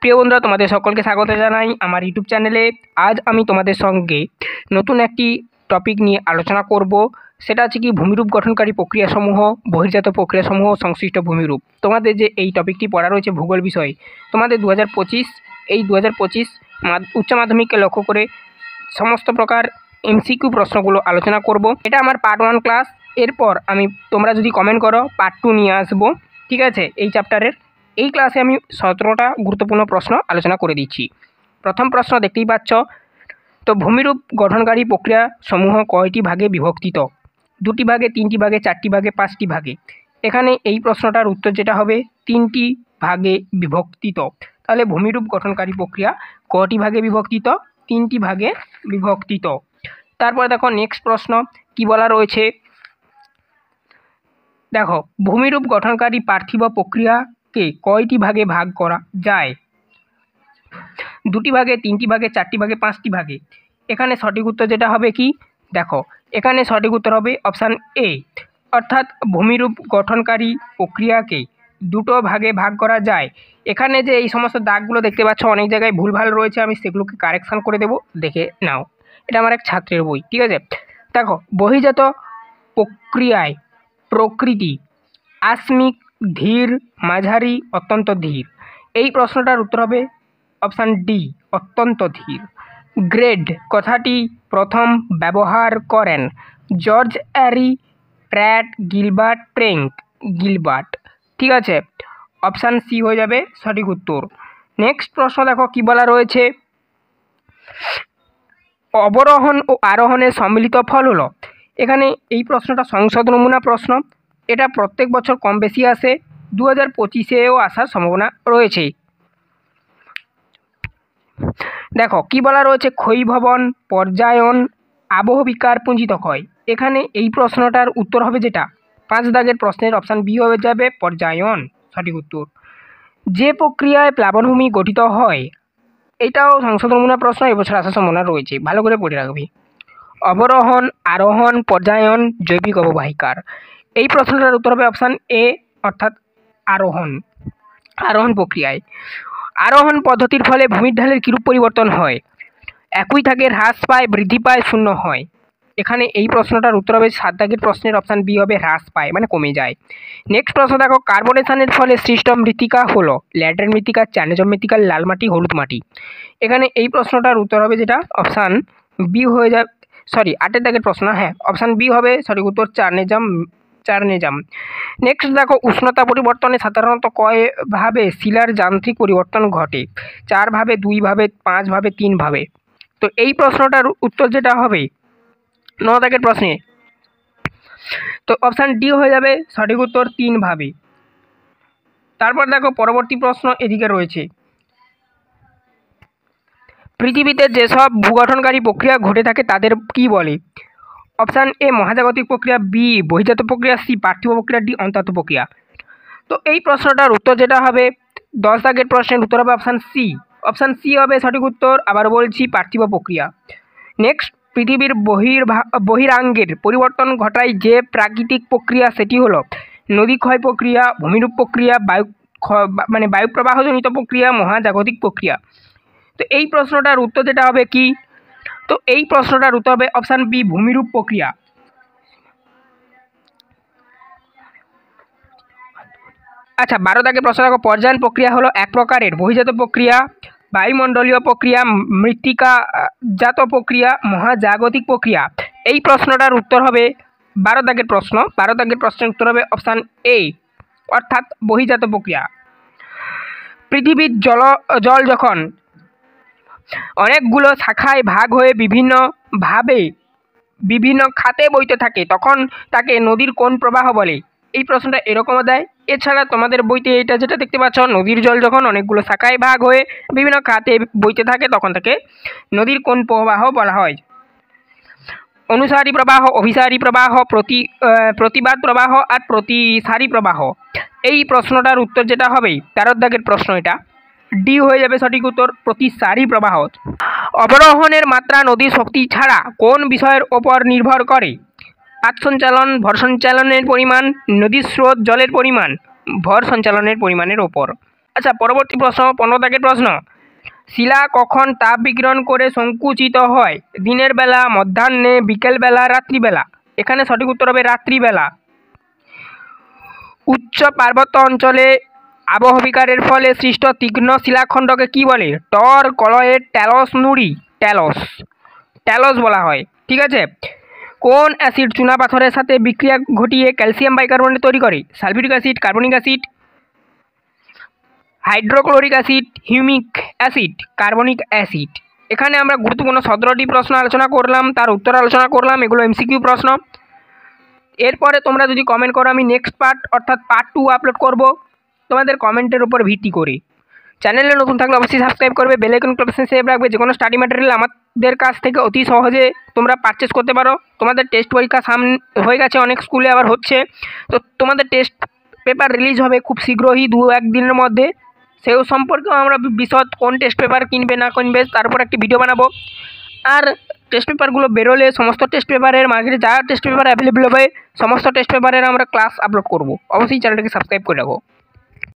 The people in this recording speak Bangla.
প্রিয় বন্ধুরা, তোমাদের সকলকে স্বাগত জানাই আমার ইউটিউব চ্যানেলে। আজ আমি তোমাদের সঙ্গে নতুন একটি টপিক নিয়ে আলোচনা করব। সেটা হচ্ছে কি ভূমিরূপ গঠনকারী প্রক্রিয়াসমূহ, বহির্জাত প্রক্রিয়াসমূহ, সংশ্লিষ্ট ভূমিরূপ। তোমাদের যে এই টপিকটি পড়া রয়েছে ভূগোল বিষয়ে, তোমাদের 2025 উচ্চ মাধ্যমিককে লক্ষ্য করে সমস্ত প্রকার এমসিকিউ প্রশ্নগুলো আলোচনা করব। এটা আমার পার্ট 1 ক্লাস। এরপর তোমরা যদি কমেন্ট করো পার্ট 2 নিয়ে আসবো, ঠিক আছে। এই চ্যাপ্টারের এই ক্লাসে আমি 17টা গুরুত্বপূর্ণ প্রশ্ন আলোচনা করে দিচ্ছি। প্রথম প্রশ্ন দেখতেই পাচ্ছ, তো ভূমিরূপ গঠনকারী প্রক্রিয়া সমূহ কয়টি ভাগে বিভক্তিত? 2টি ভাগে, 3টি ভাগে, 4টি ভাগে, 5টি ভাগে। এখানে এই প্রশ্নটার উত্তর যেটা হবে 3টি ভাগে বিভক্তিত। তাহলে ভূমিরূপ গঠনকারী প্রক্রিয়া কয়টি ভাগে বিভক্তিত? 3টি ভাগে বিভক্তিত। তারপর দেখো নেক্সট প্রশ্ন কি বলা রয়েছে। দেখো, ভূমিরূপ গঠনকারী পার্থিব প্রক্রিয়াকে কয়টি ভাগে ভাগ করা যায়? 2টি ভাগে, 3টি ভাগে, 4টি ভাগে, 5টি ভাগে। এখানে সঠিক উত্তর যেটা হবে কি, দেখো এখানে সঠিক উত্তর হবে অপশান এ, অর্থাৎ ভূমিরূপ গঠনকারী প্রক্রিয়াকে 2টো ভাগে ভাগ করা যায়। এখানে যে এই সমস্ত দাগগুলো দেখতে পাচ্ছ অনেক জায়গায় ভুলভাল রয়েছে, আমি সেগুলোকে কারেকশান করে দেব, দেখে নাও। এটা আমার এক ছাত্রের বই, ঠিক আছে। দেখো, বহির্জাত প্রক্রিয়ায় প্রকৃতি আকস্মিক, ধীর, মাঝারি, অত্যন্ত ধীর। এই প্রশ্নটার উত্তর হবে অপশান ডি, অত্যন্ত ধীর। গ্রেড কথাটি প্রথম ব্যবহার করেন George Airy, Pratt, Gilbert, Penck, Gilbert, ঠিক আছে। অপশান সি হয়ে যাবে সঠিক উত্তর। নেক্সট প্রশ্ন দেখো কি বলা রয়েছে, অবরোহণ ও আরোহণের সম্মিলিত ফল হলো। এখানে এই প্রশ্নটা সংসদ নমুনা প্রশ্ন। এটা প্রত্যেক বছর কম বেশি আসে, 2025-এও আসার সম্ভাবনা রয়েছে। দেখো কি বলা রয়েছে, ক্ষয়ীভবন, পর্যায়ন, আবহবিকার, পুঞ্জিত ক্ষয়। এখানে এই প্রশ্নটার উত্তর হবে যেটা 5 দাগের প্রশ্নের অপশান বি হয়ে যাবে পর্যায়ন, সঠিক উত্তর। যে প্রক্রিয়ায় প্লাবনভূমি গঠিত হয়, এটাও সংসদ নমুনা প্রশ্ন, এবছর আসার সম্ভাবনা রয়েছে, ভালো করে পড়ে রাখবি। অবরোহণ, আরোহণ, পর্যায়ন, জৈবিক অববাহিকার। এই প্রশ্নটার উত্তর হবে অপশান এ, অর্থাৎ আরোহণ, আরোহণ প্রক্রিয়ায়। আরোহণ পদ্ধতির ফলে ভূমির ঢালের কিরূপ পরিবর্তন হয়? একই থাকে, হ্রাস পায়, বৃদ্ধি পায়, শূন্য হয়। এখানে এই প্রশ্নটার উত্তর হবে 7 দাগের প্রশ্নের অপশান বি হবে হ্রাস পায়, মানে কমে যায়। নেক্সট প্রশ্ন দেখো, কার্বনেশনের ফলে সৃষ্ট মৃত্তিকা হলো ল্যাটেরাইট মৃত্তিকা, চার্নেজম মৃত্তিকা, লাল মাটি, হলুদ মাটি। এখানে এই প্রশ্নটার উত্তর হবে যেটা অপশান বি হয়ে যাবে, 8 দাগের প্রশ্ন, হ্যাঁ অপশান বি হবে সঠিক উত্তর, চার্নেজম। নেক্সট দেখো, উষ্ণতা পরিবর্তনে সাধারণত কয়ভাবে শিলার যান্ত্রিক পরিবর্তন ঘটে? 4 ভাবে, 2 ভাবে, 5 ভাবে, 3 ভাবে। তো এই প্রশ্নটার উত্তর যেটা হবে 9 দাগের প্রশ্নে, তো অপশান ডি হয়ে যাবে সঠিক উত্তর, 3 ভাবে। তারপর দেখো পরবর্তী প্রশ্ন এদিকে রয়েছে, পৃথিবীতে যেসব ভূগঠনকারী প্রক্রিয়া ঘটে থাকে তাদের কি বলে? অপশান এ মহাজাগতিক প্রক্রিয়া, বি বহির্জাত প্রক্রিয়া, সি পার্থিব প্রক্রিয়া, ডি অন্তর্জাত প্রক্রিয়া। তো এই প্রশ্নটার উত্তর যেটা হবে 10 দাগের প্রশ্নের উত্তর হবে অপশান সি, অপশান সি হবে সঠিক উত্তর। আবার বলছি, পার্থিব প্রক্রিয়া। নেক্সট, পৃথিবীর বহিরাঙ্গের পরিবর্তন ঘটায় যে প্রাকৃতিক প্রক্রিয়া সেটি হলো নদী ক্ষয় প্রক্রিয়া, ভূমিরূপ প্রক্রিয়া, বায়ু প্রবাহজনিত প্রক্রিয়া, মহাজাগতিক প্রক্রিয়া। তো এই প্রশ্নটার উত্তর যেটা হবে কি, তো এই প্রশ্নটার উত্তর হবে অপশান বি, ভূমিরূপ প্রক্রিয়া। আচ্ছা, 12 দাগের প্রশ্ন দেখো, পর্যায়ন প্রক্রিয়া হলো এক প্রকারের বহির্জাত প্রক্রিয়া, বায়ুমণ্ডলীয় প্রক্রিয়া, মৃত্তিকাজাত প্রক্রিয়া, মহাজাগতিক প্রক্রিয়া। এই প্রশ্নটার উত্তর হবে 12 দাগের প্রশ্ন, 12 দাগের প্রশ্নের উত্তর হবে অপশান এ, অর্থাৎ বহির্জাত প্রক্রিয়া। পৃথিবীর জল যখন অনেকগুলো শাখায় ভাগ হয়ে বিভিন্ন খাতে বইতে থাকে তখন তাকে নদীর কোন প্রবাহ বলে? এই প্রশ্নটা এরকমও দেয়। এছাড়া তোমাদের বইতে এটা যেটা দেখতে পাচ্ছ, নদীর জল যখন অনেকগুলো শাখায় ভাগ হয়ে বিভিন্ন খাতে বইতে থাকে তখন তাকে নদীর কোন প্রবাহ বলা হয়? অনুসারী প্রবাহ, অভিসারী প্রবাহ, প্রতিবাদ প্রবাহ আর প্রতিসারী প্রবাহ। এই প্রশ্নটার উত্তর যেটা হবে 13 দাগের প্রশ্ন, এটা ডি হয়ে যাবে সঠিক উত্তর, প্রতিসারী প্রবাহ। অবরোহণের মাত্রা নদীর শক্তি ছাড়া কোন বিষয়ের ওপর নির্ভর করে? পাত সঞ্চালন, ভর সঞ্চালনের পরিমাণ, নদীর স্রোত, জলের পরিমাণ, ভর সঞ্চালনের পরিমাণের ওপর। আচ্ছা, পরবর্তী প্রশ্ন 15 দাগের প্রশ্ন। শিলা কখন তাপ বিকিরণ করে সংকুচিত হয়? দিনের বেলা, মধ্যাহ্নে, বিকেলবেলা, রাত্রিবেলা? এখানে সঠিক উত্তর হবে রাত্রিবেলা। উচ্চ পার্বত্য অঞ্চলে আবহবিকারের ফলে সৃষ্ট তীক্ষ্ণ শিলাখণ্ডকে কি বলে? টর, কলয়েড, ট্যালস, নুড়ি? ট্যালস বলা হয়। ঠিক আছে। কোন অ্যাসিড চুনাপাথরের সাথে বিক্রিয়া ঘটিয়ে ক্যালসিয়াম বাইকার্বনেট তৈরি করে? Sulphuric acid, carbonic acid, hydrochloric acid, humic acid? Carbonic acid. এখানে আমরা গুরুত্বপূর্ণ 17টি প্রশ্ন আলোচনা করলাম, তার উত্তর আলোচনা করলাম। এগুলো এমসিকিউ প্রশ্ন। এরপরে তোমরা যদি কমেন্ট করো, আমি নেক্সট পার্ট অর্থাৎ পার্ট 2 আপলোড করব তোমাদের কমেন্টের উপর ভিত্তি করে। চ্যানেলে নতুন থাকলে অবশ্যই সাবস্ক্রাইব করবে, বেল আইকন প্রেস সেভ রাখবে। যে কোনো স্টাডি ম্যাটেরিয়াল আমাদের কাছ থেকে অতি সহজে তোমরা পারচেস করতে পারো। তোমাদের টেস্ট পরীক্ষা সামনে হয়ে গেছে, অনেক স্কুলে আবার হচ্ছে, তো তোমাদের টেস্ট পেপার রিলিজ হবে খুব শীঘ্রই, 2-1 দিনের মধ্যে। সেই সম্পর্কেও আমরা বিশদ কোন টেস্ট পেপার কিনবে না কিনবে তারপর একটি ভিডিও বানাবো। আর টেস্ট পেপারগুলো বেরোলে সমস্ত টেস্ট পেপারের মার্কেটে যা টেস্ট পেপার অ্যাভেলেবেল হবে সমস্ত টেস্ট পেপারের আমরা ক্লাস আপলোড করব। অবশ্যই চ্যানেলটাকে সাবস্ক্রাইব করে রাখো।